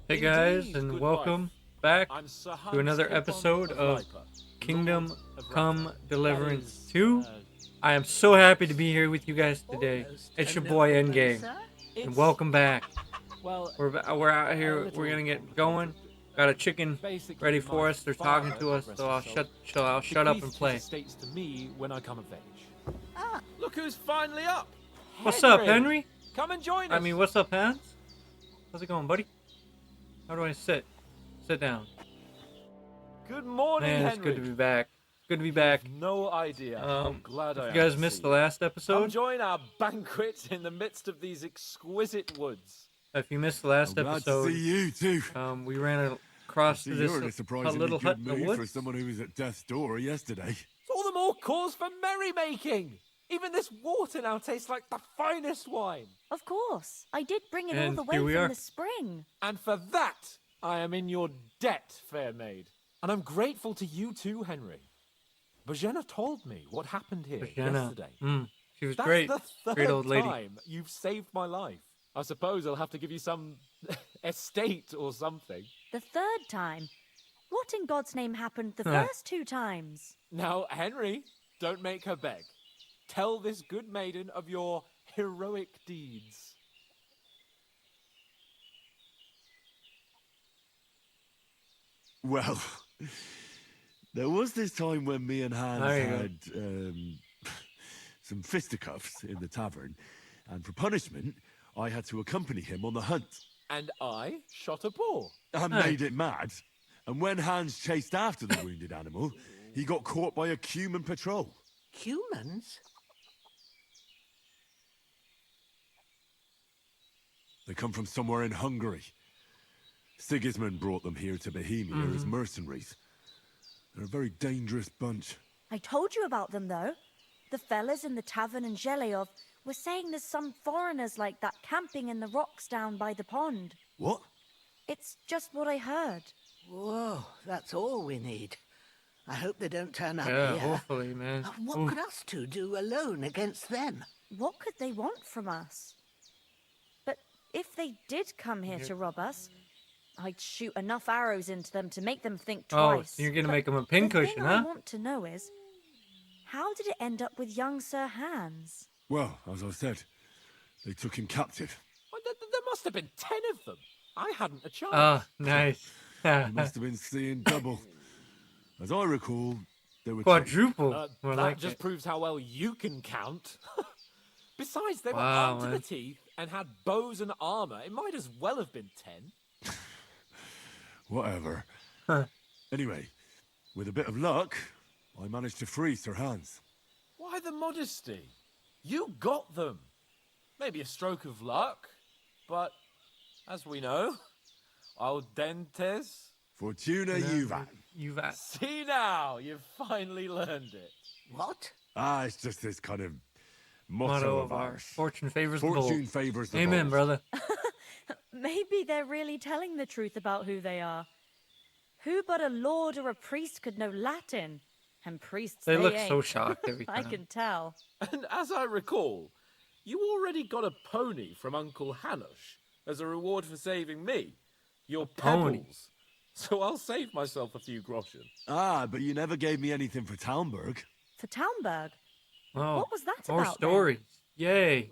Hey guys, Indeed, and good welcome wife. back I'm Sir to Hans another Capon episode of of Riper, Kingdom Lord of Come Rata. Deliverance That is, 2. I am so happy to be here with you guys today. Almost It's a your boy noble Endgame, place, sir. and it's welcome back. well, We're out a here. little We're gonna get going. complicated. Got a chicken Basically, ready my for us. They're talking father, to us, rest so his I'll soul, shut up and bequeathed play. his estates to me when I come of age. Ah, Look who's finally up! What's up, Henry? Come and join us. I mean, what's up, Hans? How's it going, buddy? How do I sit? Sit down. Good morning, Man, Henry. it's good to be back. Good to be back. You've no idea how glad I am. If you guys to missed see the you. last Come episode, join our banquet in the midst of these exquisite woods. if you missed the last I'm glad episode, to see you too. we ran I across see to you're in a this surprisingly little hut good in the mood for woods. someone who was at death's door yesterday. It's all the more cause for merrymaking. Even this water now tastes like the finest wine. Of course. I did bring it all And the way here we from are. the spring. And for that, I am in your debt, fair maid. And I'm grateful to you too, Henry. Bojena told me what happened here Bojena. yesterday. She was That's great. the third Great old lady. time you've saved my life. I suppose I'll have to give you some estate or something. The third time. What in God's name happened the Huh. first two times? Now, Henry, don't make her beg. Tell this good maiden of your heroic deeds. Well, there was this time when me and Hans There you had some fisticuffs in the tavern, and for punishment, I had to accompany him on the hunt. And I shot a boar. I Nice. made it mad, and when Hans chased after the wounded animal, he got caught by a Cuman patrol. humans? They come from somewhere in Hungary. Sigismund brought them here to Bohemia as mercenaries. They're a very dangerous bunch. I told you about them, though. The fellas in the tavern in Zheleyov were saying there's some foreigners like that camping in the rocks down by the pond. What? It's just what I heard. Whoa, that's all we need. I hope they don't turn up Yeah, here. hopefully, man. What Oof. could us two do alone against them? What could they want from us? But if they did come here to rob us, I'd shoot enough arrows into them to make them think Oh, twice. so you're gonna But make him a the pincushion, thing I huh? want to know is, how did it end up with young Sir Hans? Well, as I said, they took him captive. Well, there must have been 10 of them. I hadn't a chance. Oh, nice. They must have been seeing double. As I recall, there were 10. Quadruple. More that like just it. proves how well you can count. Besides, they were Wow, armed to man. the teeth and had bows and armor. It might as well have been 10. Whatever. Huh. Anyway, with a bit of luck, I managed to free Sir Hans. Why the modesty? You got them. Maybe a stroke of luck, but as we know, al dentes. Fortuna juvat. You've See now, you've finally learned it. What? Ah, it's just this kind of motto, motto of of ours. ours. Fortune favors the Fortune bold. favors the Amen, bold. brother. Maybe they're really telling the truth about who they are. Who but a lord or a priest could know Latin? And priests, They look so ain't. shocked every I time. can tell. And as I recall, you already got a pony from Uncle Hanush as a reward for saving me. Your pony? pebbles. So I'll save myself a few groschen. Ah, but you never gave me anything for Talmberg. For Townberg. Oh, What was that more about then? stories. Yay.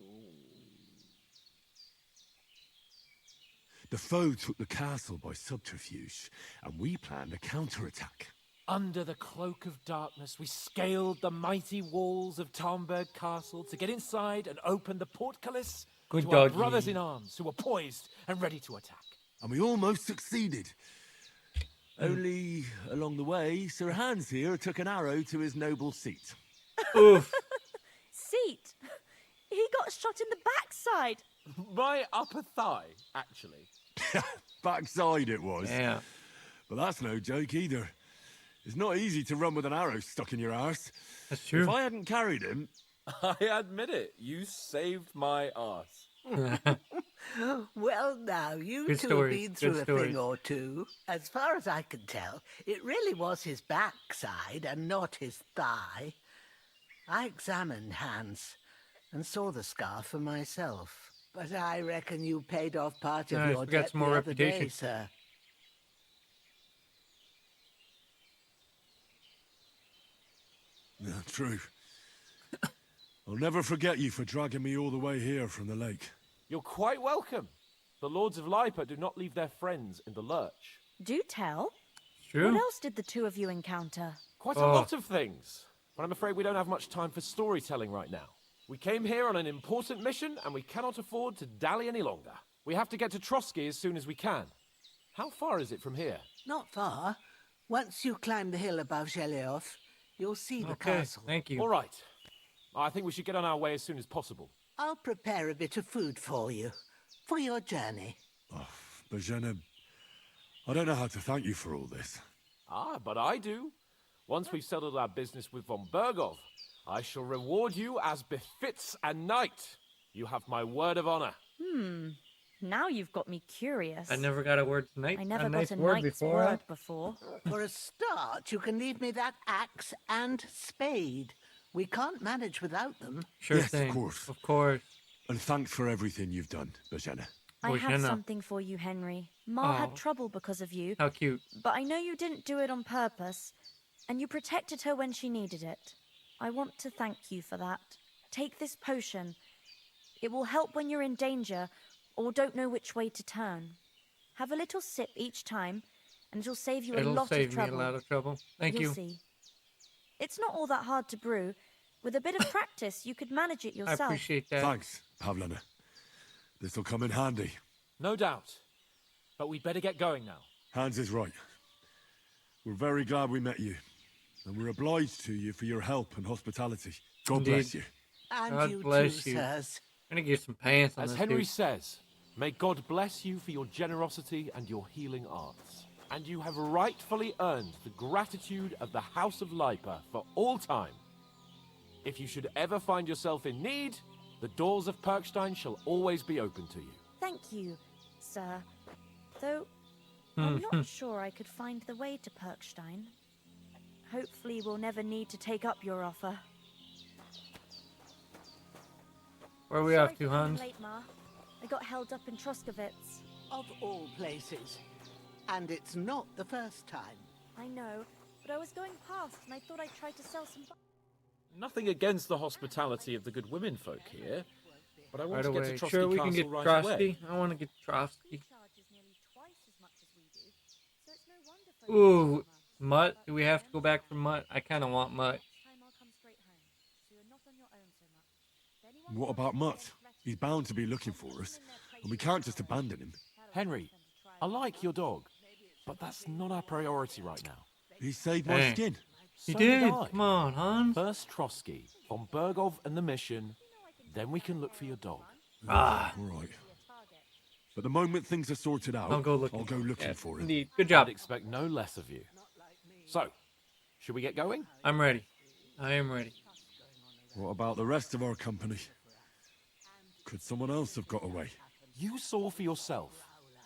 The foe took the castle by subterfuge, and we planned a counterattack. Under the cloak of darkness, we scaled the mighty walls of Tarnberg Castle to get inside and open the portcullis Good to our doggy. brothers in arms who were poised and ready to attack. And we almost succeeded. Only along the way, Sir Hans here took an arrow to his noble seat. Oof. Seat. He got shot in the backside. My upper thigh, actually. Backside it was. Yeah. But that's no joke either. It's not easy to run with an arrow stuck in your arse. That's If true. I hadn't carried him, I admit it, you saved my arse. Well, now, you Good two stories, have been good through a stories. thing or two. As far as I can tell, it really was his backside and not his thigh. I examined Hans and saw the scar for myself. But I reckon you paid off part of Nice, your we got debt some more the other day, reputation. sir. Yeah, true. I'll never forget you for dragging me all the way here from the lake. You're quite welcome. The Lords of Lipa do not leave their friends in the lurch. Do tell. It's true. What else did the two of you encounter? Quite a Oh. lot of things. But I'm afraid we don't have much time for storytelling right now. We came here on an important mission, and we cannot afford to dally any longer. We have to get to Trotsky as soon as we can. How far is it from here? Not far. Once you climb the hill above Zheleov, you'll see the Okay, castle. thank you. All right. I think we should get on our way as soon as possible. I'll prepare a bit of food for you, for your journey. Bozhena, I don't know how to thank you for all this. Ah, but I do. Once we've settled our business with von Bergov, I shall reward you as befits a knight. You have my word of honor. Now you've got me curious. I never got a word tonight. I never a nice got a word knight's before. word before. For a start, you can leave me that axe and spade. We can't manage without them. Sure Yes, of thing. course. Of course. And thanks for everything you've done, Bozhena. I have Jenna. something for you, Henry. Ma Oh. had trouble because of you, How cute. but I know you didn't do it on purpose, and you protected her when she needed it. I want to thank you for that. Take this potion. It will help when you're in danger or don't know which way to turn. Have a little sip each time, and it'll save you a It'll lot save of me trouble. a lot of trouble. Thank You'll you. see. It's not all that hard to brew. With a bit of practice, you could manage it I yourself. appreciate that. Thanks, Pavlana. This'll come in handy. No doubt. But we'd better get going now. Hans is right. We're very glad we met you. And we're obliged to you for your help and hospitality. God bless Indeed. you. And God you bless too, you. sirs. I'm gonna get some pants on As this Henry dude. says, may God bless you for your generosity and your healing arts. And you have rightfully earned the gratitude of the House of Lipa for all time. If you should ever find yourself in need, the doors of Perkstein shall always be open to you. Thank you, sir. Though I'm not sure I could find the way to Perkstein. Hopefully we'll never need to take up your offer. Where are we Sorry off to, for being Hans? late, Ma. I got held up in Troskowitz. Of all places. And it's not the first time. I know, but I was going past and I thought I'd try to sell some... Nothing against the hospitality of the good women folk here, but I want Right to get away. to Trotsky Sure, we Castle can get right Trotsky. away. I want to get Trotsky. charges nearly twice as much as we do, so it's no wonder folks come Ooh, us. Mutt. Do we have to go back for Mutt? I kind of want Mutt. Next time I'll come straight home, so you're not on your own so much. If anyone What wants about to Mutt? get threatened, He's bound to be looking for us. And we can't just abandon him. Henry, I like your dog, but that's not our priority right now. He saved my Hey. skin. He So did. I. Come on, Hans. First Trotsky, von Bergov and the mission, then we can look for your dog. Ah, All right. But the moment things are sorted out, I'll go looking. I'll go looking Yes, for him. Indeed. Good I'd job. expect no less of you. So, should we get going? I'm ready. I am ready. What about the rest of our company? Could someone else have got away? You saw for yourself.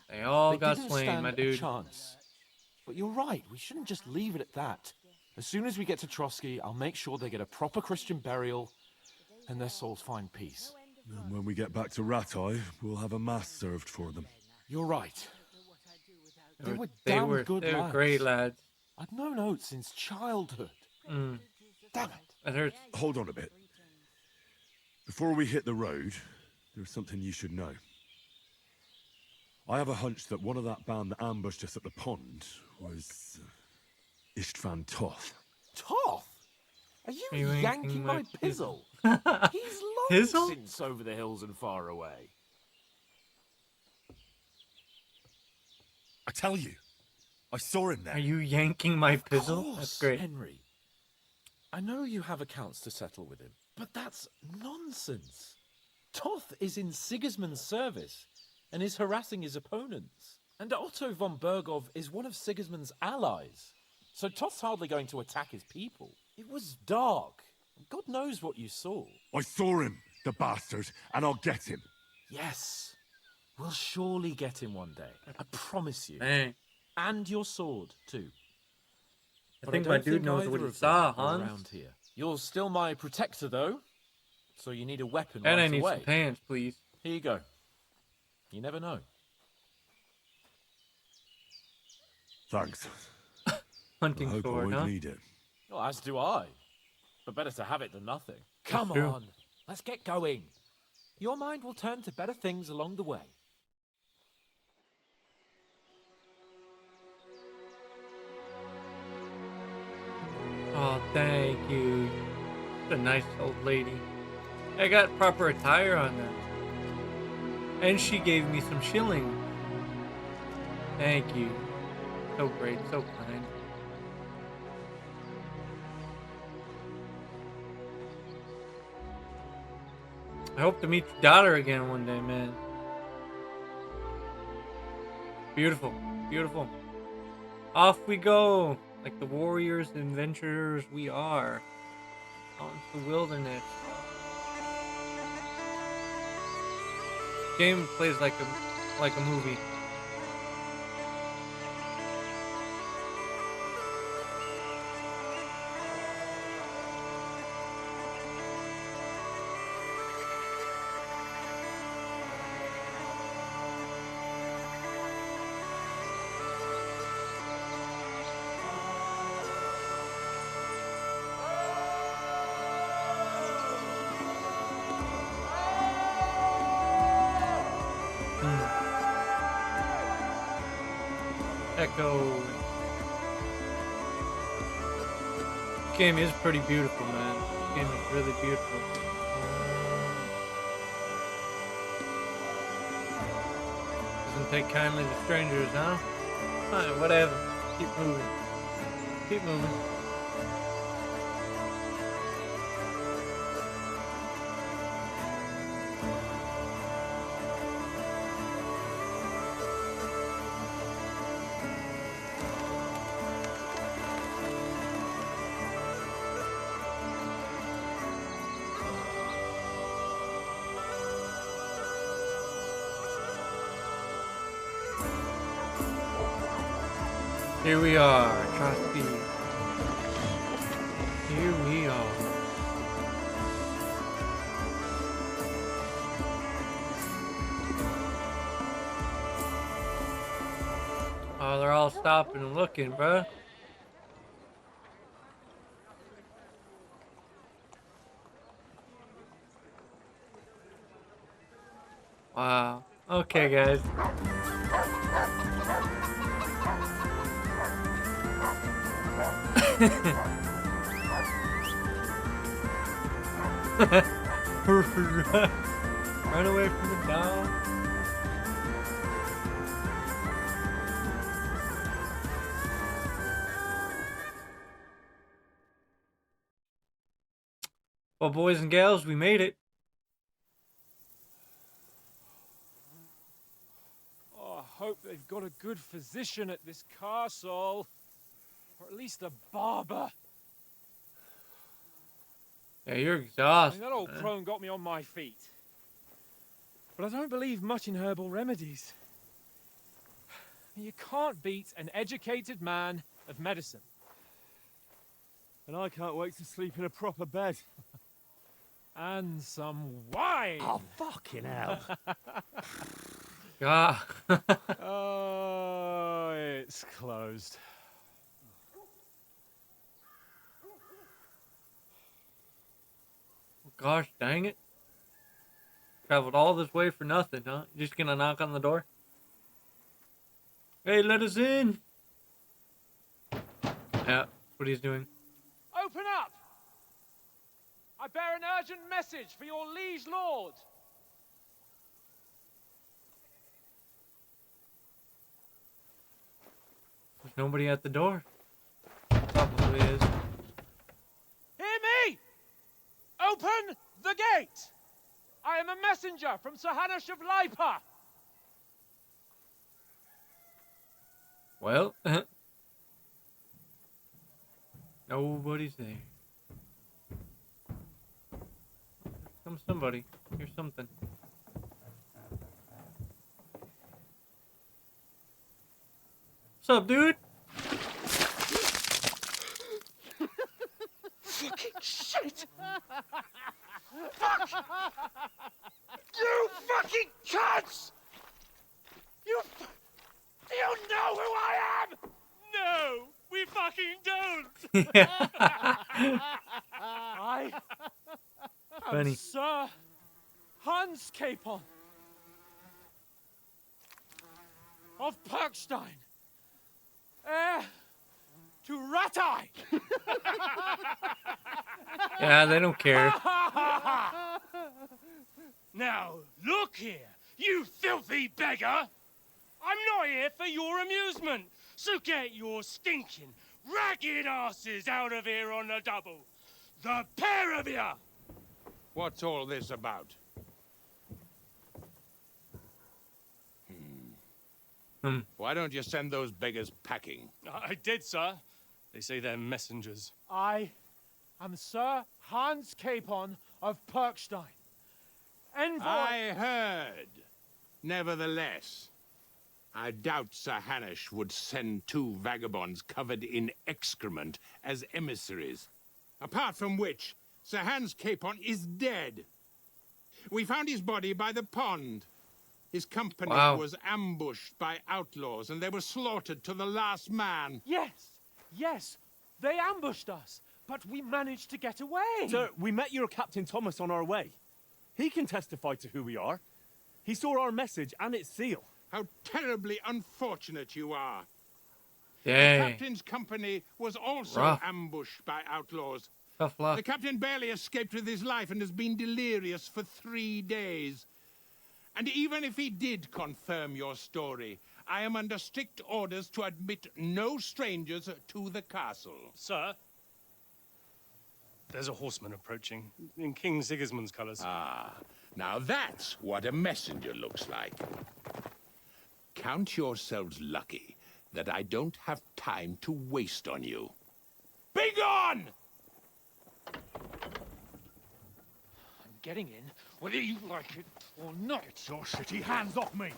They all They got didn't slain, stand my a dude. chance. But you're right, we shouldn't just leave it at that. As soon as we get to Trotsky, I'll make sure they get a proper Christian burial and their souls find peace. And when we get back to Ratai, we'll have a mass served for them. You're right. They were They damn were, good they were lads. great lads. I'd known Oates since childhood. Mm, Damn it. that hurts. Hold on a bit. Before we hit the road, there's something you should know. I have a hunch that one of that band that ambushed us at the pond was Istvan Toth. Toth? Are you, Are you yanking my pizzle? pizzle? He's long Pizzle? since over the hills and far away. I tell you, I saw him there. Are you yanking my Of pizzle? course, That's great. Henry. I know you have accounts to settle with him, but that's nonsense. Toth is in Sigismund's service and is harassing his opponents. And Otto von Bergov is one of Sigismund's allies. So Toth's hardly going to attack his people. It was dark. God knows what you saw. I saw him, the bastard, and I'll get him. Yes. We'll surely get him one day. I promise you. Dang. And your sword, too. I But think don't my dude knows either what he of them saw, are Hans. around here. You're still my protector, though. So you need a weapon And right I need away. some pants, please. Here you go. You never know. Thanks. I Hunting hope I sword, won't huh? need it. Well, as do I. But better to have it than nothing. Come true. on, let's get going. Your mind will turn to better things along the way. Oh, thank you. What a nice old lady. I got proper attire on them. And she gave me some shilling. Thank you. So great, so kind. I hope to meet your daughter again one day, man. Beautiful, beautiful. Off we go, like the warriors and adventurers we are. Out into the wilderness. Game plays like a movie. Echo. This game is pretty beautiful, man. This game is really beautiful. Doesn't take kindly to strangers, huh? Fine, whatever. Keep moving. Keep moving. Here we are, trustee. Here we are. Oh, they're all stopping and looking, bruh. Wow. Okay, guys. Run away from the dog. Well, boys and gals, we made it. Oh, I hope they've got a good physician at this castle. Or at least a barber. Yeah, you're I exhausted. mean, that old man. crone got me on my feet. But I don't believe much in herbal remedies. You can't beat an educated man of medicine. And I can't wait to sleep in a proper bed. And some wine! Oh, fucking hell. God. Oh, it's closed. Gosh dang it. Traveled all this way for nothing, huh? You just gonna knock on the door? Hey, let us in! Yeah, that's what he's doing. Open up! I bear an urgent message for your liege lord. There's nobody at the door. Probably is. Hear me! Open the gate! I am a messenger from Sir Hanush of Lipa. Well, nobody's there. Come somebody. Here's something. What's up, dude? Fucking shit! Fuck! You fucking cunts! I am Funny. Sir Hans Capon of Perkstein, heir to Ratai. Yeah, they don't care. Now, look here, you filthy beggar! I'm not here for your amusement, so get your stinking, ragged asses out of here on the double. The pair of you! What's all this about? Why don't you send those beggars packing? I did, sir. They say they're messengers. I am Sir Hans Capon of Perkstein, envoy. I heard. Nevertheless, I doubt Sir Hanush would send two vagabonds covered in excrement as emissaries. Apart from which, Sir Hans Capon is dead. We found his body by the pond. His company Wow. was ambushed by outlaws, and they were slaughtered to the last man. Yes, they ambushed us, but we managed to get away. Sir, we met your Captain Thomas on our way. He can testify to who we are. He saw our message and its seal. How terribly unfortunate you are. The Dang. captain's company was also Rough. ambushed by outlaws. Tough luck. The captain barely escaped with his life and has been delirious for 3 days. And even if he did confirm your story, I am under strict orders to admit no strangers to the castle. Sir, there's a horseman approaching in King Sigismund's colours. Ah, now that's what a messenger looks like. Count yourselves lucky that I don't have time to waste on you. Be gone! I'm getting in, whether you like it or not. Get your shitty hands off me!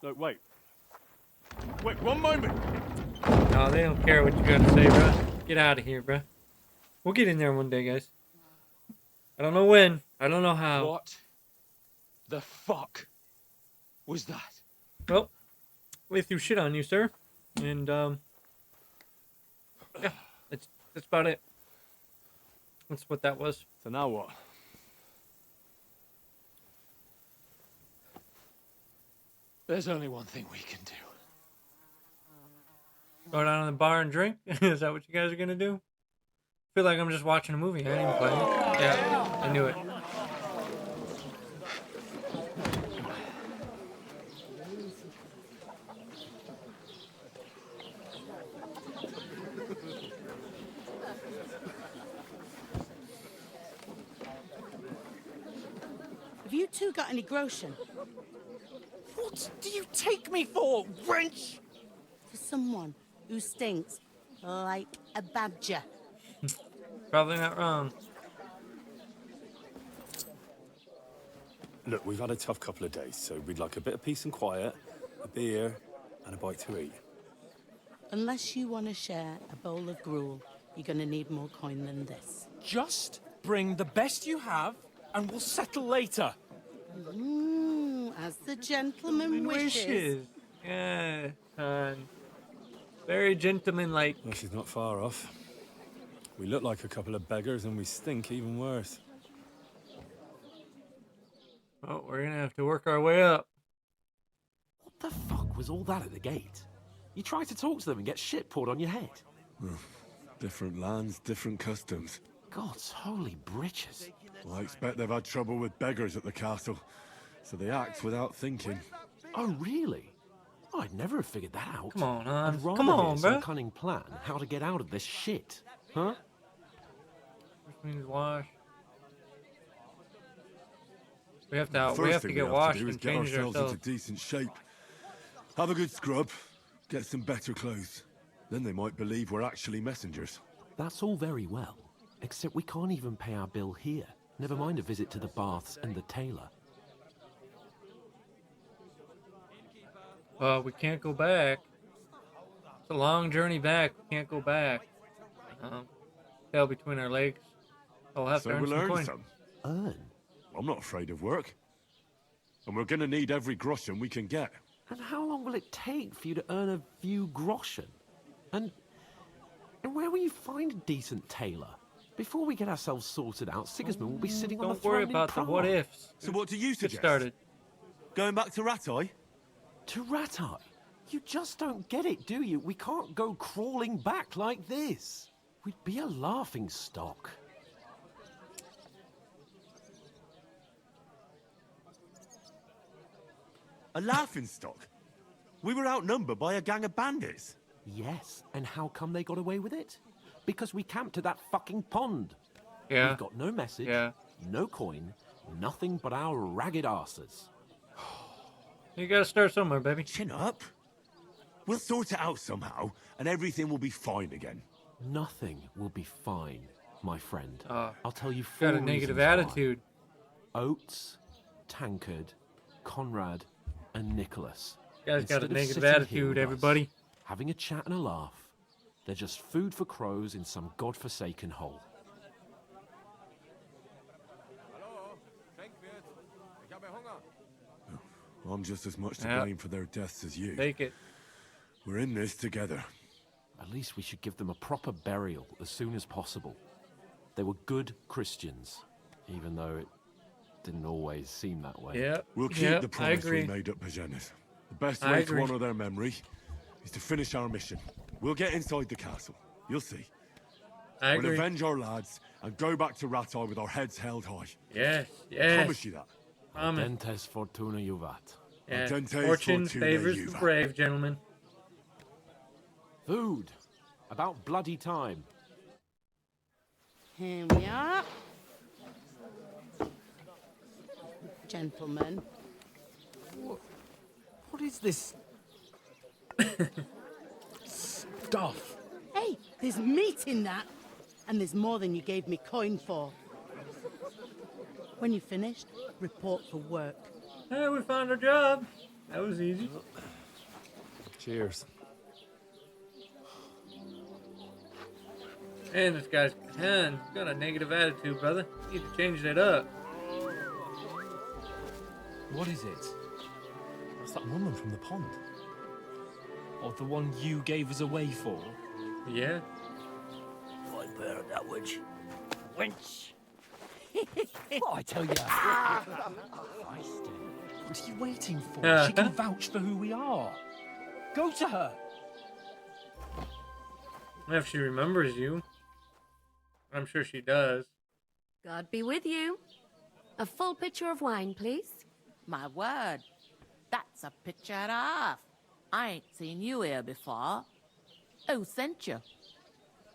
No, wait. Wait, one moment! No, they don't care what you got to say, bro. Get out of here, bro. We'll get in there one day, guys. I don't know when. I don't know how. What the fuck was that? Well, we threw shit on you, sir. And, yeah, that's about it. That's what that was. So now what? There's only one thing we can do. Go down to the bar and drink? Is that what you guys are gonna do? Feel like I'm just watching a movie. I didn't even play it. Yeah, I knew it. Have you two got any groschen? What do you take me for, wench? For someone who stinks like a badger. Probably not wrong. Look, we've had a tough couple of days, so we'd like a bit of peace and quiet, a beer, and a bite to eat. Unless you want to share a bowl of gruel, you're going to need more coin than this. Just bring the best you have, and we'll settle later. As the gentleman wishes. Yeah, son. Very gentleman-like. Well, she's not far off. We look like a couple of beggars, and we stink even worse. Oh, we're gonna have to work our way up. What the fuck was all that at the gate? You tried to talk to them and get shit poured on your head. Different lands, different customs. God's holy britches. Well, I expect they've had trouble with beggars at the castle, so they act without thinking. Oh, really? I'd never have figured that out. Come on, Hans. I'd rather Come on, hear some bruh. cunning plan how to get out of this shit. Huh? Which means wash. We have to First thing get we have washed to do is and get change ourselves ourselves. into decent shape. Have a good scrub, get some better clothes. Then they might believe we're actually messengers. That's all very well, except we can't even pay our bill here. Never mind a visit to the baths and the tailor. We can't go back. It's a long journey back. We can't go back. Tail between our legs. I'll have So to earn we'll some earn coin. some. Earn? I'm not afraid of work. And we're gonna need every groschen we can get. And how long will it take for you to earn a few groschen? And where will you find a decent tailor? Before we get ourselves sorted out, Sigismund will be sitting on the Don't throne worry in about the Prague. what ifs. So what do you Get suggest? started. Going back to Ratai? To Ratai? You just don't get it, do you? We can't go crawling back like this. We'd be a laughing stock. A laughing stock? We were outnumbered by a gang of bandits. Yes, and how come they got away with it? Because we camped at that fucking pond. Yeah. We've got no message, Yeah. no coin, nothing but our ragged arses. You gotta start somewhere, baby. Chin up. We'll sort it out somehow, and everything will be fine again. Nothing will be fine, my friend. I'll tell you four Got a negative reasons why. attitude. Oates, Tankard, Conrad, and Nicholas. Guy's got a Instead of negative sitting here attitude, with us, everybody. having a chat and a laugh, they're just food for crows in some godforsaken hole. I'm just as much to Yeah. blame for their deaths as you. Take it. We're in this together. At least we should give them a proper burial as soon as possible. They were good Christians, even though it didn't always seem that way. Yeah. We'll keep Yep, the I promise we agree. made up, Bajanis. The best I way agree. to honor their memory is to finish our mission. We'll get inside the castle. You'll see. I We'll agree. avenge our lads and go back to Ratai with our heads held high. Yes, I yes. promise you that. Promise. Dentes fortuna juvat. Yeah. Ardentes Fortune fortuna favors the juvat. brave, gentlemen. Food! About bloody time. Here we are. Gentlemen. What is this stuff? Hey, there's meat in that. And there's more than you gave me coin for. When you're finished, report for work. Hey, we found our job. That was easy. Cheers. And this guy's got a negative attitude, brother. You need to change that up. What is it? That's that woman from the pond. Or the one you gave us away for? Yeah. I bear that witch. Wench. What I tell you? What are you waiting for? She can vouch for who we are. Go to her. If she remembers you. I'm sure she does. God be with you. A full pitcher of wine, please. My word, that's a picture and a half. I ain't seen you here before. Who sent you?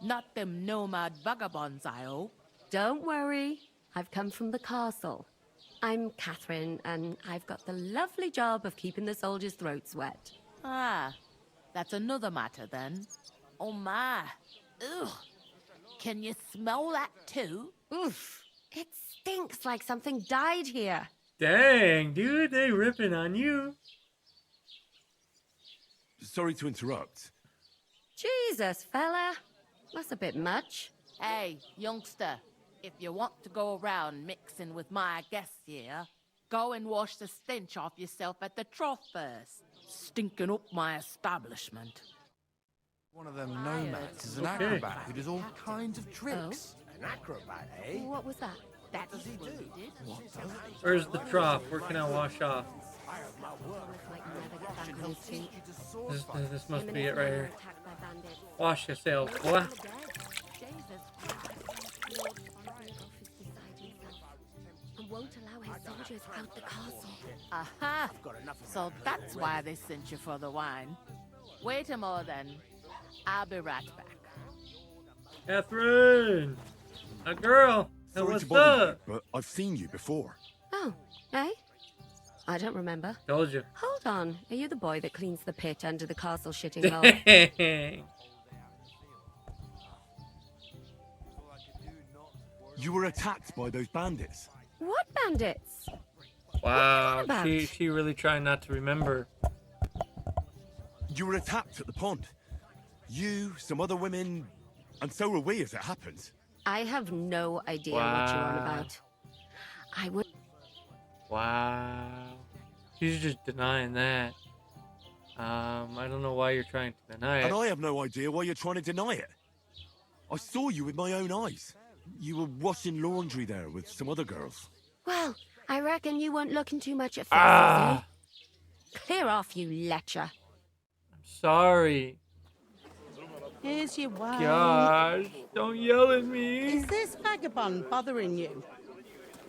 Not them nomad vagabonds, I hope. Don't worry. I've come from the castle. I'm Catherine, and I've got the lovely job of keeping the soldiers' throats wet. Ah, that's another matter then. Oh my. Ugh. Can you smell that too? Oof. It stinks like something died here. Dang, dude, they ripping on you. Sorry to interrupt. Jesus, fella. That's a bit much. Hey, youngster, if you want to go around mixing with my guests here, go and wash the stench off yourself at the trough first. Stinking up my establishment. One of them nomads is an Okay. acrobat who does all kinds of tricks. An acrobat, eh? What was that? That does he do? Where's the trough? Where can I wash off? Might never get back on his feet. This must be it right here. Attacked by bandits. Wash yourself, boy. And won't allow his soldiers out the castle. Aha! So that's why they sent you for the wine. Wait a moment then. I'll be right back. Catherine! A girl! Hey, Sorry what's to bother up? you, but I've seen you before. Oh, eh? I don't remember. Told you. Hold on. Are you the boy that cleans the pit under the castle shitting hole? You were attacked by those bandits. What bandits? Wow, about? she really trying not to remember. You were attacked at the pond. You, some other women, and so were we as it happened. I have no idea what you're on Wow. about. I would. Wow. She's just denying that. I don't know why you're trying to deny it. And I have no idea why you're trying to deny it. I saw you with my own eyes. You were washing laundry there with some other girls. Well, I reckon you weren't looking too much at faces, Ah. eh? Clear off, you lecher. Sorry. Here's your wine. Gosh, don't yell at me. Is this vagabond bothering you?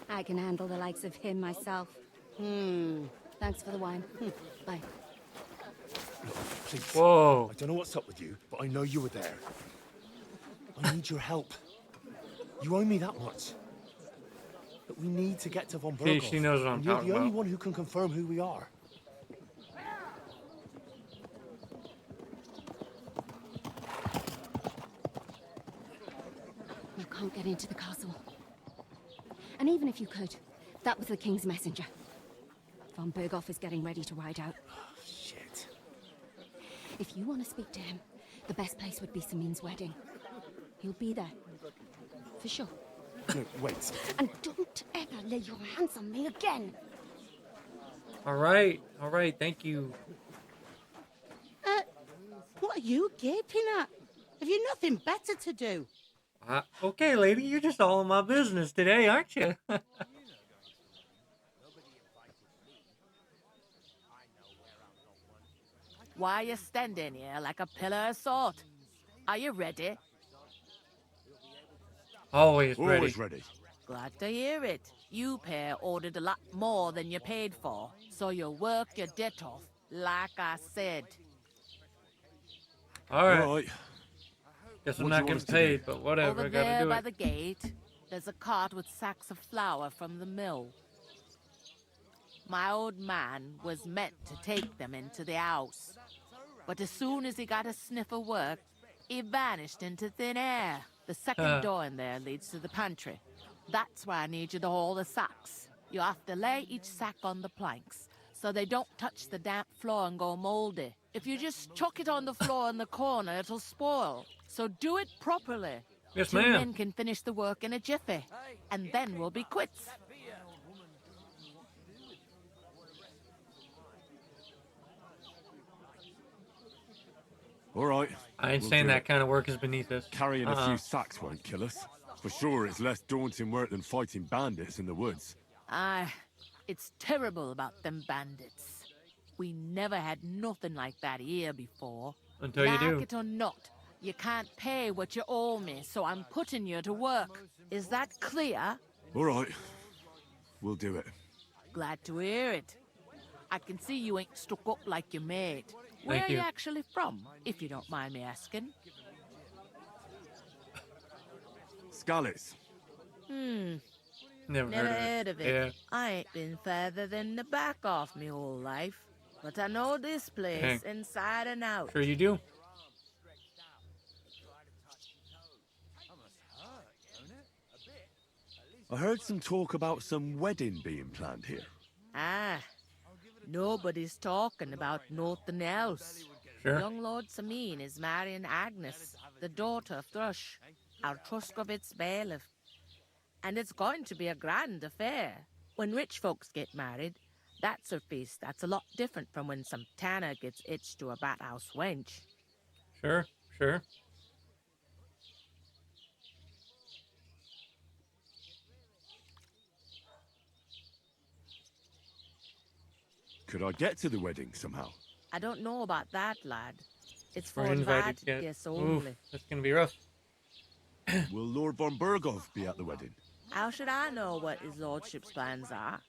I can handle the likes of him myself. Thanks for the wine. Bye. Please. Whoa. I don't know what's up with you, but I know you were there. I need your help. You owe me that much. But we need to get to Von See, Berghoff. she knows what I'm and you're talking the only about. one who can confirm who we are. You can't get into the castle. And even if you could, that was the King's messenger. Von Berghoff is getting ready to ride out. Shit. If you want to speak to him, the best place would be Samin's wedding. He'll be there. For sure. No, wait. And don't ever lay your hands on me again. All right, thank you. What are you gaping at? Have you nothing better to do? Okay, lady, you're just all in my business today, aren't you? Why are you standing here like a pillar of salt? Are you ready? Always ready. Always ready. Glad to hear it. You pair ordered a lot more than you paid for, so you'll work your debt off, like I said. All right. All right. Guess I'm What do not you want getting us to paid, do? but whatever, Over I gotta there do by it. the gate, there's a cart with sacks of flour from the mill. My old man was meant to take them into the house, but as soon as he got a sniff of work, he vanished into thin air. The second door in there leads to the pantry. That's why I need you to haul the sacks. You have to lay each sack on the planks, so they don't touch the damp floor and go moldy. If you just chuck it on the floor in the corner, it'll spoil. So do it properly. Yes, Two ma'am. men can finish the work in a jiffy, and then we'll be quits. All right. I ain't we'll saying do that it. kind of work is beneath us. Carrying a few sacks won't kill us. For sure, it's less daunting work than fighting bandits in the woods. Aye, it's terrible about them bandits. We never had nothing like that here before. Until you do. Like it or not, you can't pay what you owe me, so I'm putting you to work. Is that clear? All right. We'll do it. Glad to hear it. I can see you ain't stuck up like your mate. Where Thank are you you. actually from, if you don't mind me asking? Skalitz. Never Heard of it. Yeah. I ain't been further than the back off me whole life. But I know this place inside and out. Sure you do. I heard some talk about some wedding being planned here. Ah, nobody's talking about nothing else. Sure. Young Lord Samin is marrying Agnes, the daughter of Thrush, our Truskovitz bailiff. And it's going to be a grand affair. When rich folks get married, that's a feast that's a lot different from when some tanner gets hitched to a bathouse wench. Sure. Could I get to the wedding somehow? I don't know about that, lad. It's for We're invited invited to guests Oof, only. that's gonna be rough. Will Lord von Berghoff be at the wedding? How should I know what his lordship's plans are?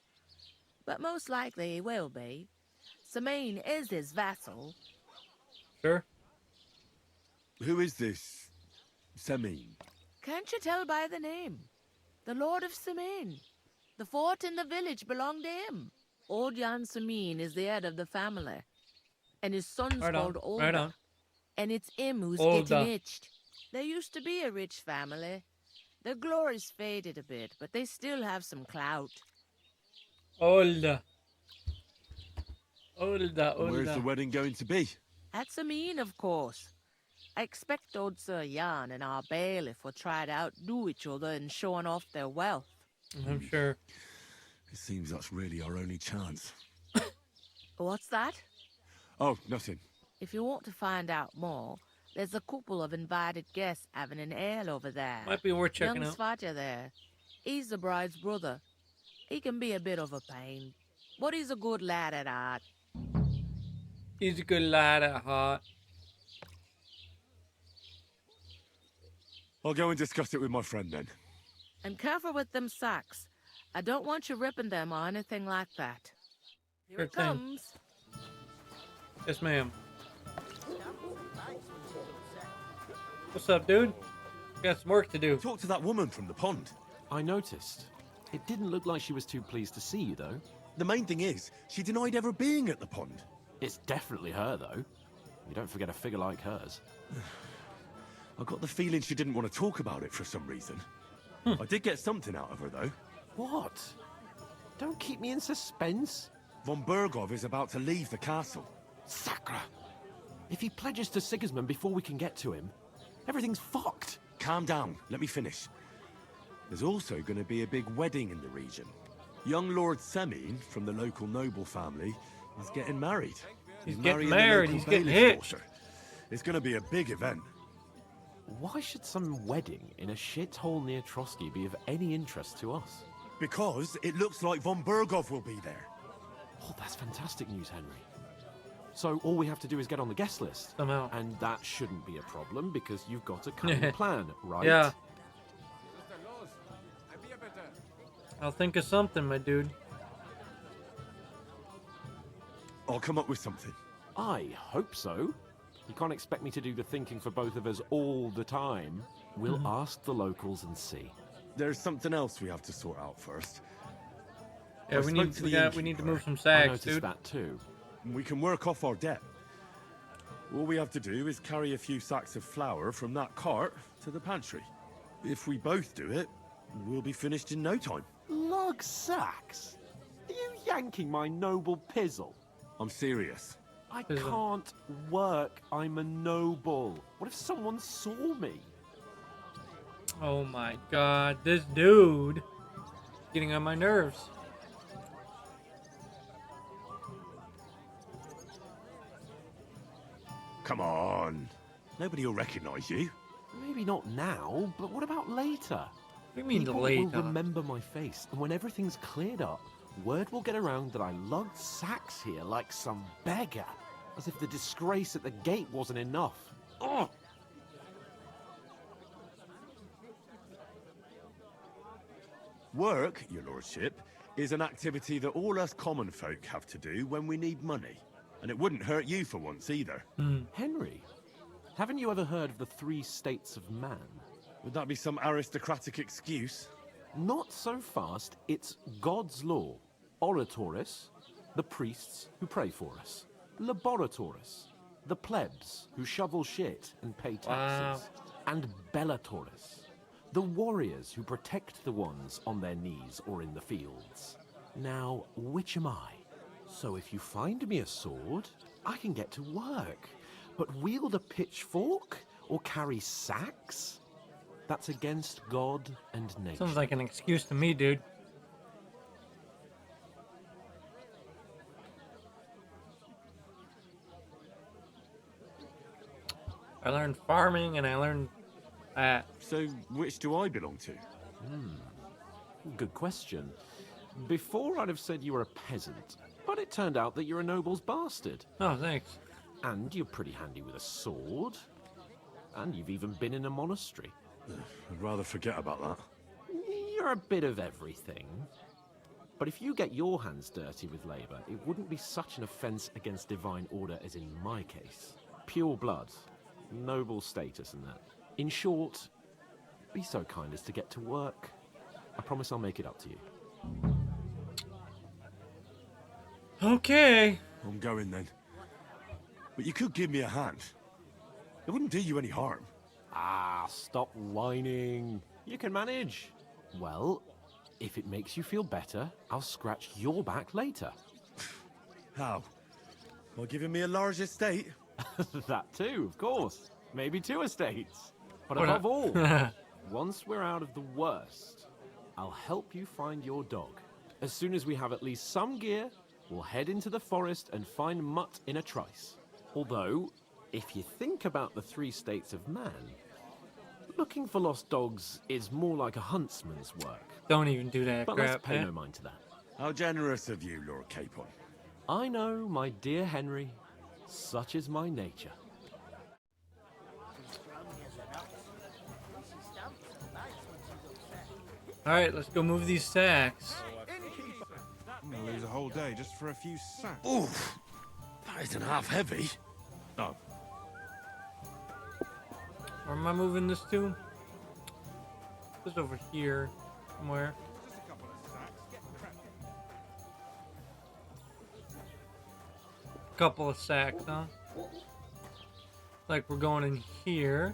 But most likely he will be. Samin is his vassal. Sure. Who is this Samin? Can't you tell by the name? The Lord of Samin. The fort in the village belonged to him. Old Jan Samin is the head of the family. And his son's Right on, called Olda. right on. And it's him who's Olda. getting itched. There used to be a rich family. Their glory's faded a bit, but they still have some clout. Olda. Where's the wedding going to be? At Samin, of course. I expect old Sir Jan and our bailiff will try to outdo each other in showing off their wealth. I'm sure. It seems that's really our only chance. What's that? Oh, nothing. If you want to find out more, there's a couple of invited guests having an ale over there. Might be worth checking Young out. Svaja there. He's the bride's brother. He can be a bit of a pain, but he's a good lad at heart. He's a good lad at heart. I'll go and discuss it with my friend then. And careful with them sacks. I don't want you ripping them or anything like that. Here Sure it thing. comes. Yes, ma'am. What's up, dude? Got some work to do. Talk to that woman from the pond. I noticed. It didn't look like she was too pleased to see you, though. The main thing is, she denied ever being at the pond. It's definitely her, though. You don't forget a figure like hers. I got the feeling she didn't want to talk about it for some reason. I did get something out of her, though. What? Don't keep me in suspense. Von Bergov is about to leave the castle. Sacra! If he pledges to Sigismund before we can get to him, everything's fucked. Calm down, let me finish. There's also going to be a big wedding in the region. Young Lord Semine, from the local noble family, is getting married. He's marrying getting the married, local he's getting bailiff's hitched. daughter. It's going to be a big event. Why should some wedding in a shithole near Trotsky be of any interest to us? Because it looks like Von Bergov will be there. Oh, that's fantastic news, Henry. So all we have to do is get on the guest list. Somehow. And that shouldn't be a problem because you've got a cunning plan, right? Yeah. I'll think of something, my dude. I'll come up with something. I hope so. You can't expect me to do the thinking for both of us all the time. We'll ask the locals and see. There's something else we have to sort out first. Yeah, I we spoke need to we, the got, we need to innkeeper. move some I sacks, noticed dude. that too. We can work off our debt. All we have to do is carry a few sacks of flour from that cart to the pantry. If we both do it, we'll be finished in no time. Lug sacks? Are you yanking my noble pizzle? I'm serious. I can't work. I'm a noble. What if someone saw me? Oh my god, this dude getting on my nerves. Come on. Nobody will recognize you. Maybe not now, but what about later? What do you mean People later? will remember my face, and when everything's cleared up, word will get around that I lugged sacks here like some beggar. As if the disgrace at the gate wasn't enough. Oh! Work, your lordship, is an activity that all us common folk have to do when we need money. And it wouldn't hurt you for once either. Henry, haven't you ever heard of the 3 states of man? Would that be some aristocratic excuse? Not so fast. It's God's law. Oratoris, the priests who pray for us. Laboratoris, the plebs who shovel shit and pay taxes. And Bellatoris, the warriors who protect the ones on their knees or in the fields. Now, which am I? So if you find me a sword, I can get to work. But wield a pitchfork or carry sacks? That's against God and nature. Sounds like an excuse to me, dude. I learned farming and I learned that. So, which do I belong to? Good question. Before I'd have said you were a peasant, but it turned out that you're a noble's bastard. Oh, thanks. And you're pretty handy with a sword. And you've even been in a monastery. I'd rather forget about that. You're a bit of everything. But if you get your hands dirty with labor, it wouldn't be such an offense against divine order as in my case. Pure blood, noble status and that. In short, be so kind as to get to work. I promise I'll make it up to you. Okay. I'm going then. But you could give me a hand. It wouldn't do you any harm. Ah, stop whining. You can manage. Well, if it makes you feel better, I'll scratch your back later. How? By giving me a large estate? That too, of course. Maybe 2 estates. But What above a- all, once we're out of the worst, I'll help you find your dog. As soon as we have at least some gear, we'll head into the forest and find Mutt in a trice. Although, if you think about the 3 states of man, looking for lost dogs is more like a huntsman's work. Don't even do that But crap, let's pay man. no mind to that. How generous of you, Lord Capon. I know, my dear Henry, such is my nature. Alright, let's go move these sacks. I'm gonna lose a whole day just for a few sacks. Oof! That isn't half heavy. Oh. Where am I moving this to? This is over here somewhere. Couple of sacks, huh? Like we're going in here.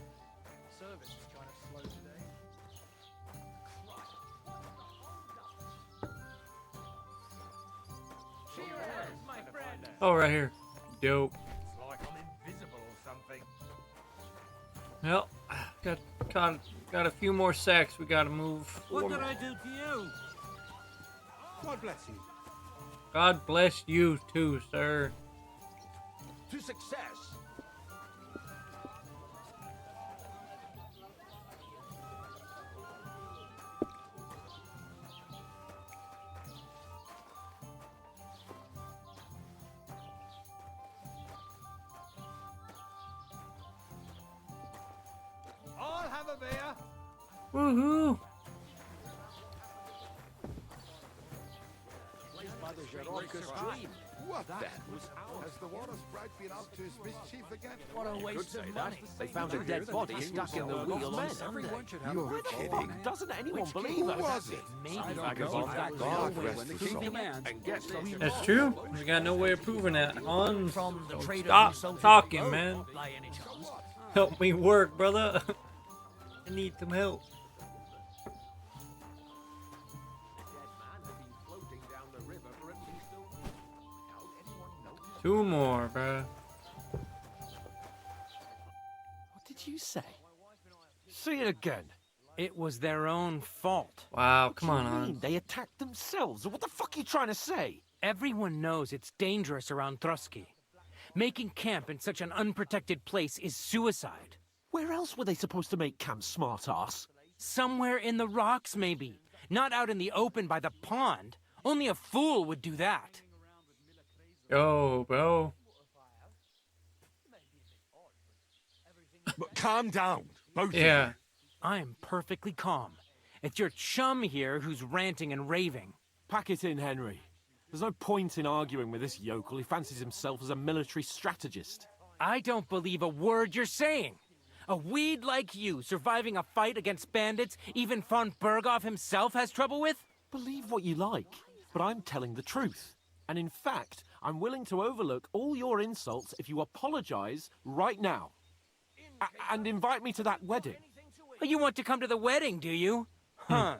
Oh, right here. Dope. It's like I'm invisible or something. Well, got a few more sacks we gotta move. What did I do to you? God bless you. God bless you too, sir. To success. I'll have a beer. Woohoo! What the? Has the water sprite been up to his mischief again? What a waste of money. They found a dead body stuck in the wheel on Sunday. You're kidding. Doesn't anyone believe us? Who was it? Maybe Vagabond that God guy. rest his soul. And guess what? That's true. We got no way of proving that. On. From the trader who Stop sold you talking, the man. boat, by any chance? Help me work, brother. I need some help. Two more, bruh. What did you say? Say it again. It was their own fault. Wow, come What on, do you on. mean? They attacked themselves. What the fuck are you trying to say? Everyone knows it's dangerous around Trotsky. Making camp in such an unprotected place is suicide. Where else were they supposed to make camp, smartass? Somewhere in the rocks, maybe. Not out in the open by the pond. Only a fool would do that. Yo, bro. But calm down, both of you. Yeah. I am perfectly calm. It's your chum here who's ranting and raving. Pack it in, Henry. There's no point in arguing with this yokel who fancies himself as a military strategist. I don't believe a word you're saying. A weed like you surviving a fight against bandits even von Berghoff himself has trouble with? Believe what you like, but I'm telling the truth. And in fact, I'm willing to overlook all your insults if you apologize right now. And invite me to that wedding. Oh, you want to come to the wedding, do you? Huh.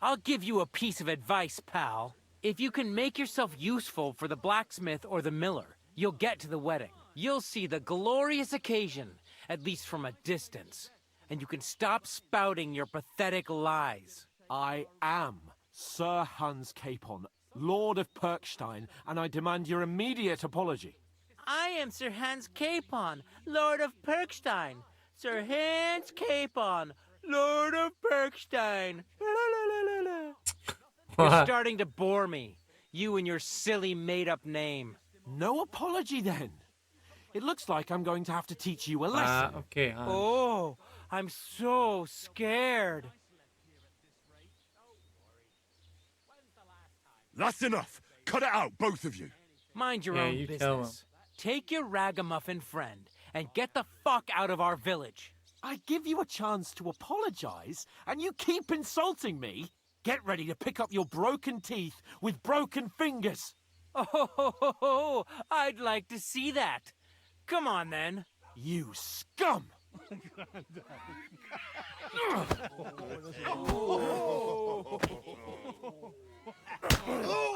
I'll give you a piece of advice, pal. If you can make yourself useful for the blacksmith or the miller, you'll get to the wedding. You'll see the glorious occasion, at least from a distance. And you can stop spouting your pathetic lies. I am Sir Hans Capon, Lord of Perkstein, and I demand your immediate apology. I am Sir Hans Capon, Lord of Perkstein. Sir Hans Capon, Lord of Perkstein. You're starting to bore me. You and your silly made-up name. No apology, then. It looks like I'm going to have to teach you a lesson. Okay, Hans. Oh, I'm so scared. That's enough. Cut it out, both of you. Mind your Yeah, own you tell business. Take your ragamuffin friend and get the fuck out of our village. I give you a chance to apologize, and you keep insulting me. Get ready to pick up your broken teeth with broken fingers. Oh, I'd like to see that. Come on, then. You scum!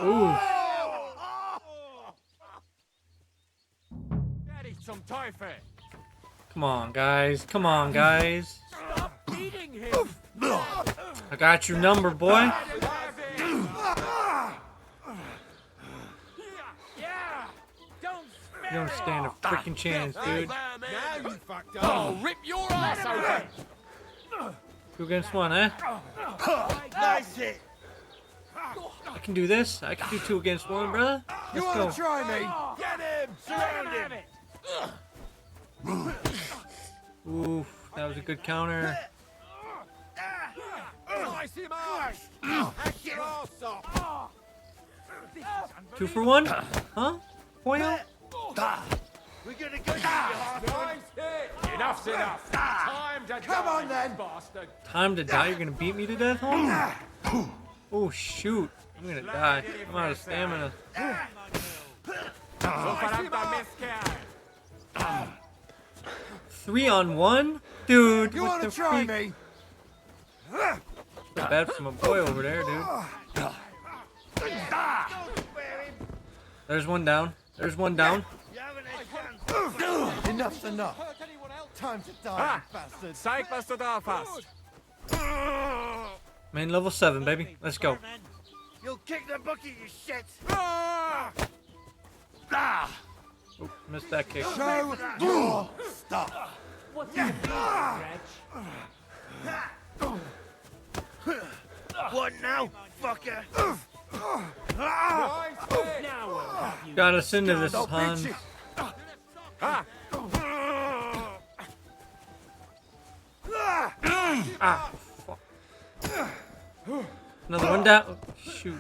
Ooh. Daddy, some typhoid. Come on, guys. Come on, guys. Stop beating him. I got your number, boy. You don't stand a freaking chance, dude. Now you fucked up. Oh, rip your ass open! 2 against 1, eh? Nice hit. I can do this. I can do 2 against 1, brother. You Let's want go. to try me? Get him! Surround him! Oof, that was a good counter. Slice him out! Hack your ass off! 2 for 1? Huh? Foil? We're gonna go nice hit! Enough's enough! Time to come on then! Bastard! Time to die. You're gonna beat me to death, homie? Oh shoot! I'm gonna die. I'm out of stamina. 3 on 1, dude. You what want the to try freak? me? Not bad for my boy over there, dude. There's 1 down. There's 1 down. Enough's enough. Time to die, bastard. Zeig, was du drauf hast. Main level 7, baby. Let's go. You'll kick the bucket, you shit! Oop, missed that kick. Show your stuff! What's your What now, fucker? Now we'll have you. Got us into this, Hans. Ah, fuck. Another 1 down. Oh, shoot.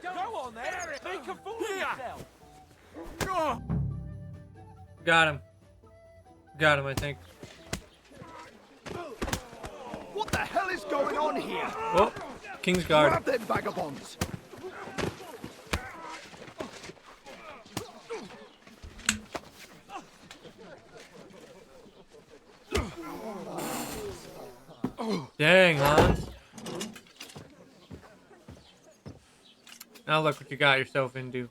Go on there. Make a fool of yourself. Got him. Got him, I think. What the hell is going on here? Oh, King's Guard. Grab them vagabonds. Dang, Hans. Now look what you got yourself into.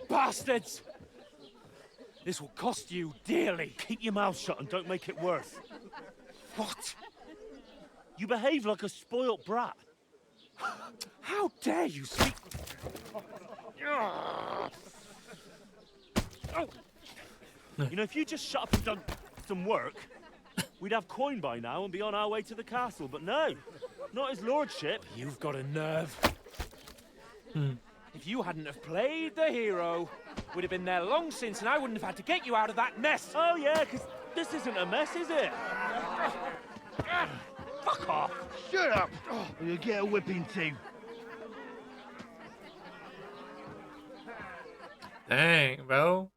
Bastards! This will cost you dearly. Keep your mouth shut and don't make it worse. What? You behave like a spoilt brat. How dare you speak... Oh. You know, if you just shut up and done some work, we'd have coin by now and be on our way to the castle. But no, not his lordship. You've got a nerve. If you hadn't have played the hero, we'd have been there long since and I wouldn't have had to get you out of that mess. Oh yeah, because this isn't a mess, is it? Fuck off. Shut up! Or you'll get a whipping too. Dang, bro.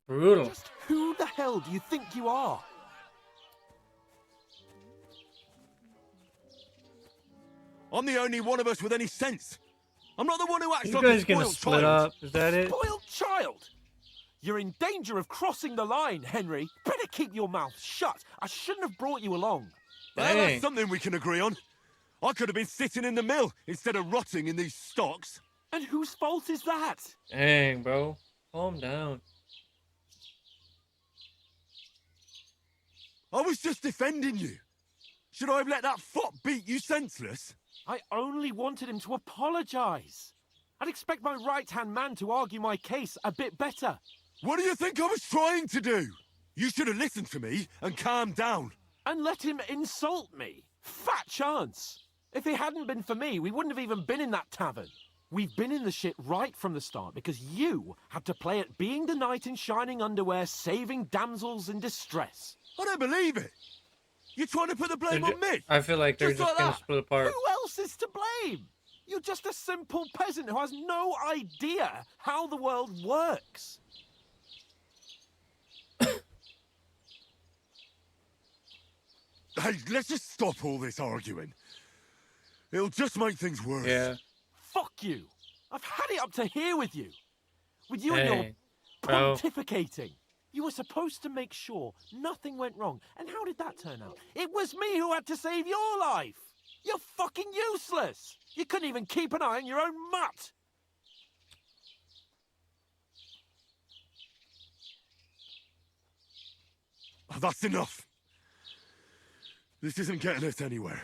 Brutal. Just who the hell do you think you are? I'm the only one of us with any sense. I'm not the one who acts You like a guys gonna spoiled split child. up? Is that it? Spoiled child! You're in danger of crossing the line, Henry. Better keep your mouth shut. I shouldn't have brought you along. Well, Dang. that's something we can agree on. I could have been sitting in the mill instead of rotting in these stocks. And whose fault is that? Dang, bro. Calm down. I was just defending you. Should I have let that fop beat you senseless? I only wanted him to apologize. I'd expect my right-hand man to argue my case a bit better. What do you think I was trying to do? You should have listened to me and calmed down. And let him insult me. Fat chance. If it hadn't been for me, we wouldn't have even been in that tavern. We've been in the shit right from the start because you had to play at being the knight in shining underwear, saving damsels in distress. I don't believe it. You're trying to put the blame on me. I feel like they're Just just like gonna that. split apart. Who else is to blame? You're just a simple peasant who has no idea how the world works. Hey, let's just stop all this arguing. It'll just make things worse. Yeah. Fuck you. I've had it up to here with you. With you and your Hey, bro. pontificating. You were supposed to make sure nothing went wrong. And how did that turn out? It was me who had to save your life. You're fucking useless. You couldn't even keep an eye on your own mutt. Oh, that's enough. This isn't getting us anywhere.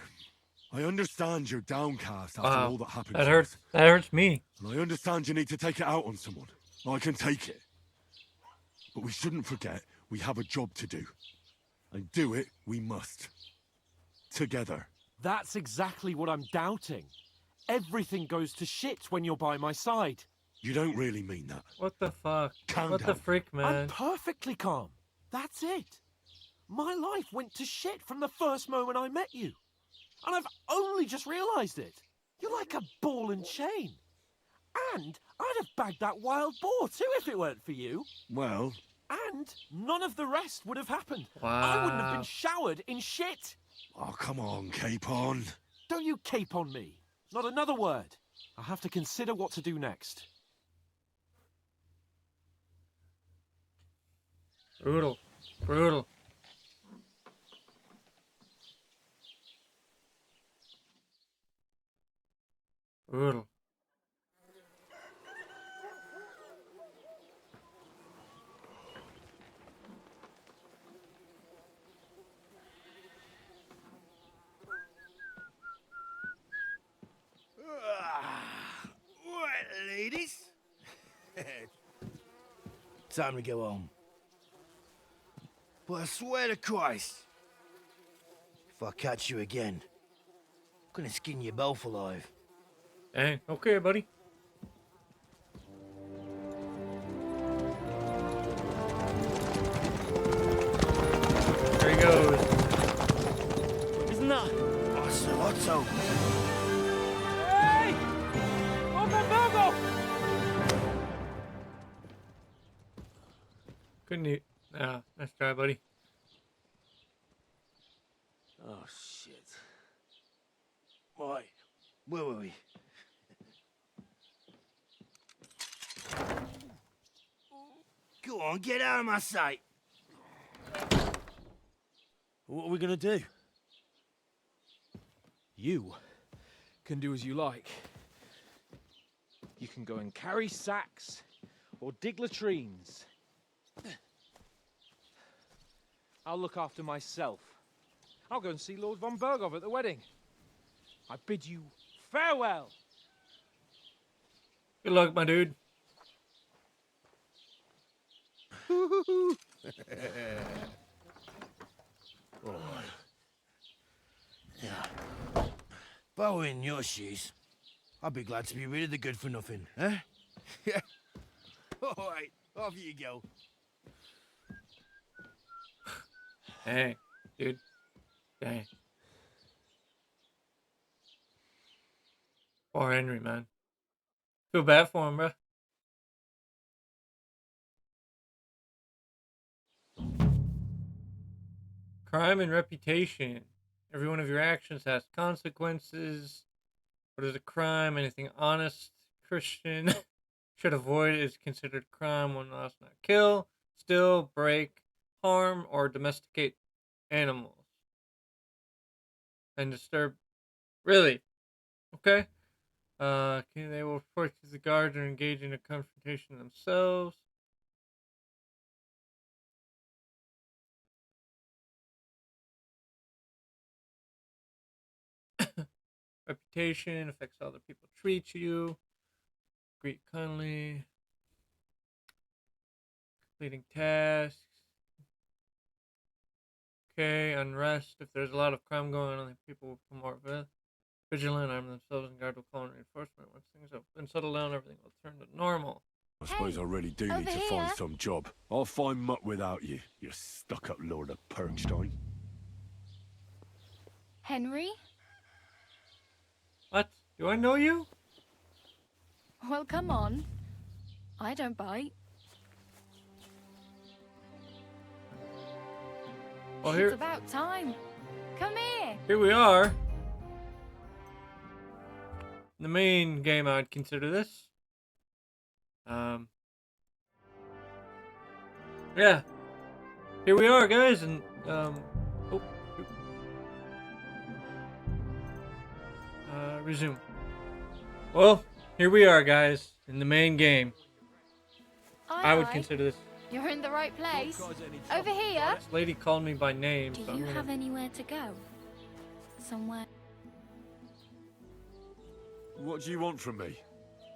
I understand you're downcast after Wow, all that happened. that to hurts. us. That hurts me. And I understand you need to take it out on someone. I can take it. But we shouldn't forget we have a job to do. And do it we must. Together. That's exactly what I'm doubting. Everything goes to shit when you're by my side. You don't really mean that. What the fuck? Calm What the down. freak, man? I'm perfectly calm. That's it. My life went to shit from the first moment I met you. And I've only just realised it. You're like a ball and chain. And I'd have bagged that wild boar too if it weren't for you. Well, And none of the rest would have happened. I wouldn't have Wow. been showered in shit. oh, come on, Capon. Don't you cape on me. Not another word. I have to consider what to do next. Brutal. Brutal. Brutal. Right, ladies. Time to go home. But I swear to Christ, if I catch you again, I'm gonna skin you both alive. Dang. Okay, buddy. There he goes. Isn't that Ocelotto? Hey! Ogo! Couldn't you? Ah, nice try, buddy. Oh, shit. Right, where were we? Go on, get out of my sight. What are we gonna do? You can do as you like. You can go and carry sacks or dig latrines. I'll look after myself. I'll go and see Lord von Bergov at the wedding. I bid you farewell. Good luck, my dude. Yeah. If I were in your shoes, I'd be glad to be rid of the good for nothing, eh? Yeah. All right, off you go. Dang, dude. Dang. Poor Henry, man. Feel bad for him, bro. Crime and reputation. Every one of your actions has consequences. What is a crime? Anything honest, Christian should avoid is considered crime. One must not kill, steal, break, harm, or domesticate animals. And disturb. Really? Okay. They will report to the guards or engage in a confrontation themselves. Reputation affects how other people treat you. Greet kindly. Completing tasks. Okay, unrest. If there's a lot of crime going on, people will become more vigilant, arm themselves, and guard will call in reinforcement. Once things have been settled down, everything will turn to normal. I suppose I really do need to find some job. I'll find muck without you, you stuck-up Lord of Perkstein. Henry? What? Do I know you? Well, come on. I don't bite. Well, It's here, about time. Come here. here we are. The main game, I'd consider this. Yeah. Here we are, guys, and, oh, shoot. Resume. Well, here we are, guys, in the main game. I would Aye. consider this. You're in the right place. Over here. This lady called me by name, Do so I'm you gonna... have anywhere to go? Somewhere? What do you want from me?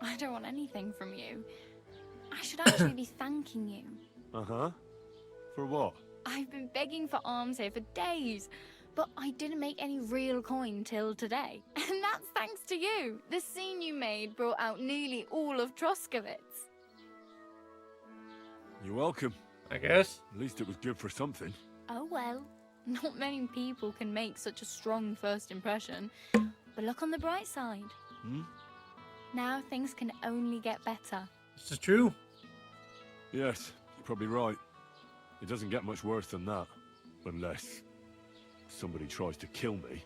I don't want anything from you. I should actually be thanking you. Uh-huh. For what? I've been begging for alms here for days, but I didn't make any real coin till today. And that's thanks to you. The scene you made brought out nearly all of Troskowitz. You're welcome. I guess. At least it was good for something. Oh well. Not many people can make such a strong first impression. But look on the bright side. Hmm? Now things can only get better. This is true. Yes, you're probably right. It doesn't get much worse than that. Unless somebody tries to kill me.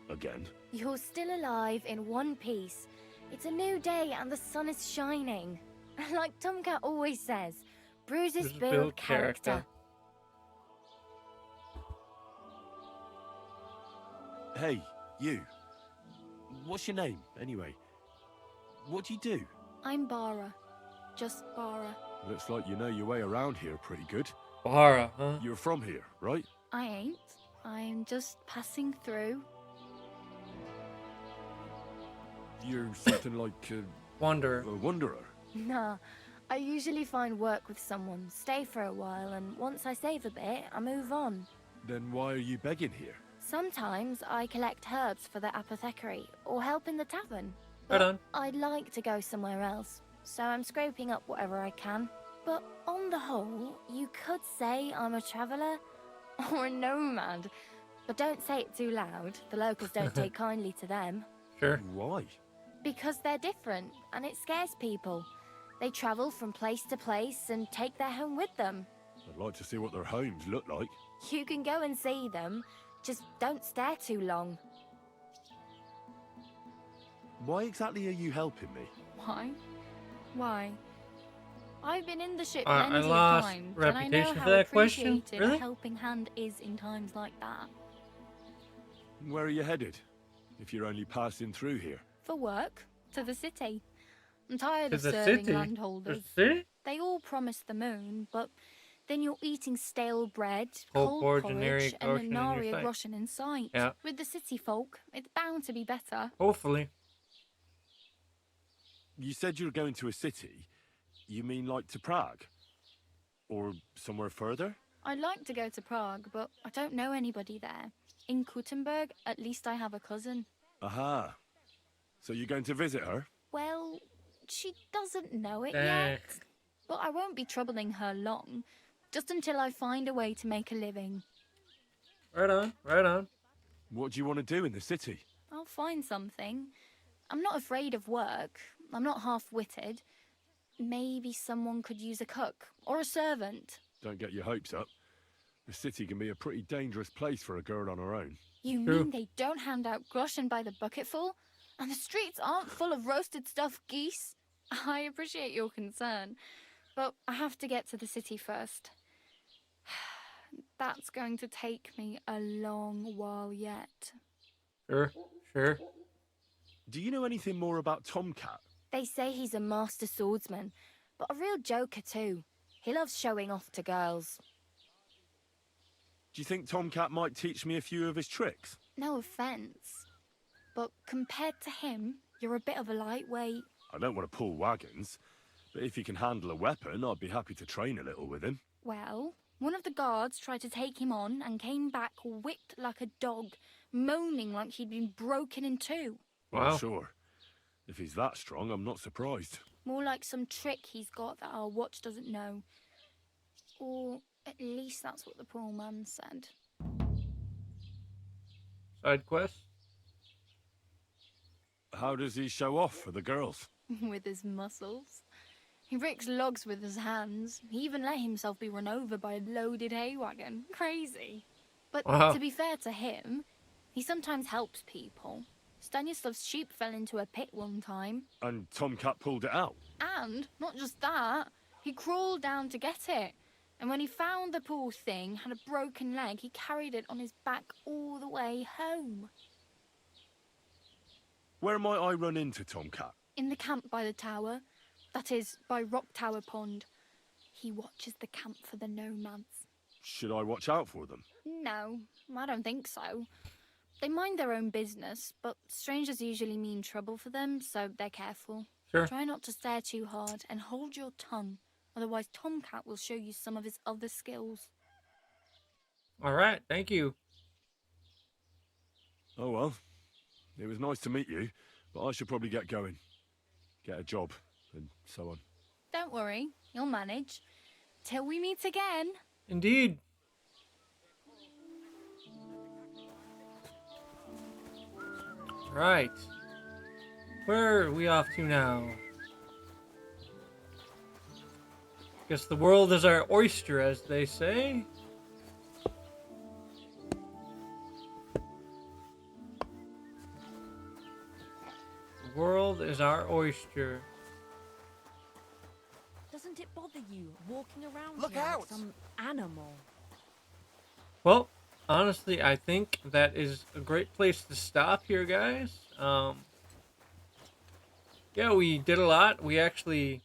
Again. You're still alive in one piece. It's a new day and the sun is shining. Like Tomcat always says, bruises build character. Hey, you. What's your name, anyway? What do you do? I'm Bara. Just Bara. Looks like you know your way around here pretty good. Bara, huh? You're from here, right? I ain't. I'm just passing through. You're something like Wanderer. a wanderer. Nah, I usually find work with someone, stay for a while, and once I save a bit, I move on. Then why are you begging here? Sometimes I collect herbs for the apothecary, or help in the tavern. Right But on. I'd like to go somewhere else, so I'm scraping up whatever I can. But on the whole, you could say I'm a traveller, or a nomad. But don't say it too loud, the locals don't take kindly to them. Sure. Why? Because they're different, and it scares people. They travel from place to place and take their home with them. I'd like to see what their homes look like. You can go and see them, just don't stare too long. Why exactly are you helping me? Why? Why? I've been in the ship I plenty of lost times, and I know reputation how for that question. appreciated Really? a helping hand is in times like that. Where are you headed? If you're only passing through here. For work, to the city. I'm tired To of the serving city? landholders. The city? They all promise the moon, but then you're eating stale bread, Cold cold porridge porridge, and nary and groschen in your nary a sight. groschen in sight. Yeah. With the city folk, it's bound to be better. Hopefully. You said you're going to a city. You mean like to Prague? Or somewhere further? I'd like to go to Prague, but I don't know anybody there. In Kuttenberg, at least I have a cousin. Aha. So you're going to visit her? Well, she doesn't know it Dang. yet. But I won't be troubling her long, just until I find a way to make a living. Right on, right on. What do you want to do in the city? I'll find something. I'm not afraid of work. I'm not half-witted. Maybe someone could use a cook or a servant. Don't get your hopes up. The city can be a pretty dangerous place for a girl on her own. You True. mean they don't hand out groschen by the bucketful? And the streets aren't full of roasted stuffed geese? I appreciate your concern, but I have to get to the city first. That's going to take me a long while yet. Sure, sure. Do you know anything more about Tomcat? They say he's a master swordsman, but a real joker too. He loves showing off to girls. Do you think Tomcat might teach me a few of his tricks? No offence, but compared to him, you're a bit of a lightweight. I don't want to pull wagons, but if he can handle a weapon, I'd be happy to train a little with him. Well, one of the guards tried to take him on and came back whipped like a dog, moaning like he'd been broken in two. Wow. Well, sure. If he's that strong, I'm not surprised. More like some trick he's got that our watch doesn't know. Or at least that's what the poor man said. Side quest? How does he show off for the girls? With his muscles. He breaks logs with his hands. He even let himself be run over by a loaded hay wagon. Crazy. But Wow. to be fair to him, he sometimes helps people. Stanislav's sheep fell into a pit one time. And Tomcat pulled it out. And, not just that, he crawled down to get it. And when he found the poor thing had a broken leg, he carried it on his back all the way home. Where might I run into Tomcat? In the camp by the tower. That is, by Rock Tower Pond. He watches the camp for the nomads. Should I watch out for them? No, I don't think so. They mind their own business, but strangers usually mean trouble for them, so they're careful. Sure. Try not to stare too hard and hold your tongue. Otherwise, Tomcat will show you some of his other skills. All right, thank you. Oh well, it was nice to meet you, but I should probably get going. Get a job, and so on. Don't worry, you'll manage. Till we meet again. Indeed. Right. Where are we off to now? Guess the world is our oyster, as they say. The world is our oyster. Doesn't it bother you walking around Look here out! like some animal? Well, honestly, I think that is a great place to stop here, guys. Yeah, we did a lot. We actually,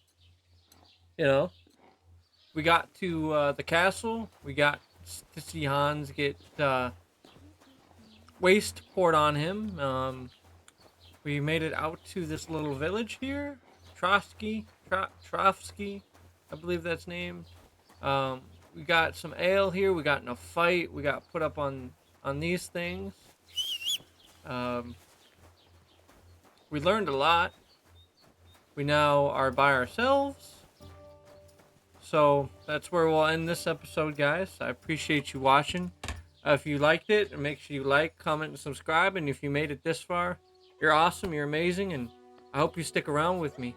we got to the castle. We got to see Hans get waste poured on him. We made it out to this little village here, Trovsky, I believe that's named. We got some ale here. We got in a fight. We got put up on these things. We learned a lot. We now are by ourselves. So that's where we'll end this episode, guys. I appreciate you watching. If you liked it, make sure you like, comment, and subscribe. And if you made it this far, you're awesome. You're amazing. And I hope you stick around with me.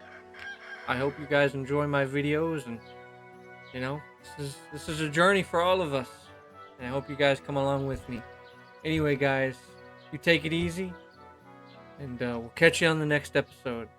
I hope you guys enjoy my videos. And, this is a journey for all of us. And I hope you guys come along with me. Anyway, guys, you take it easy. And we'll catch you on the next episode.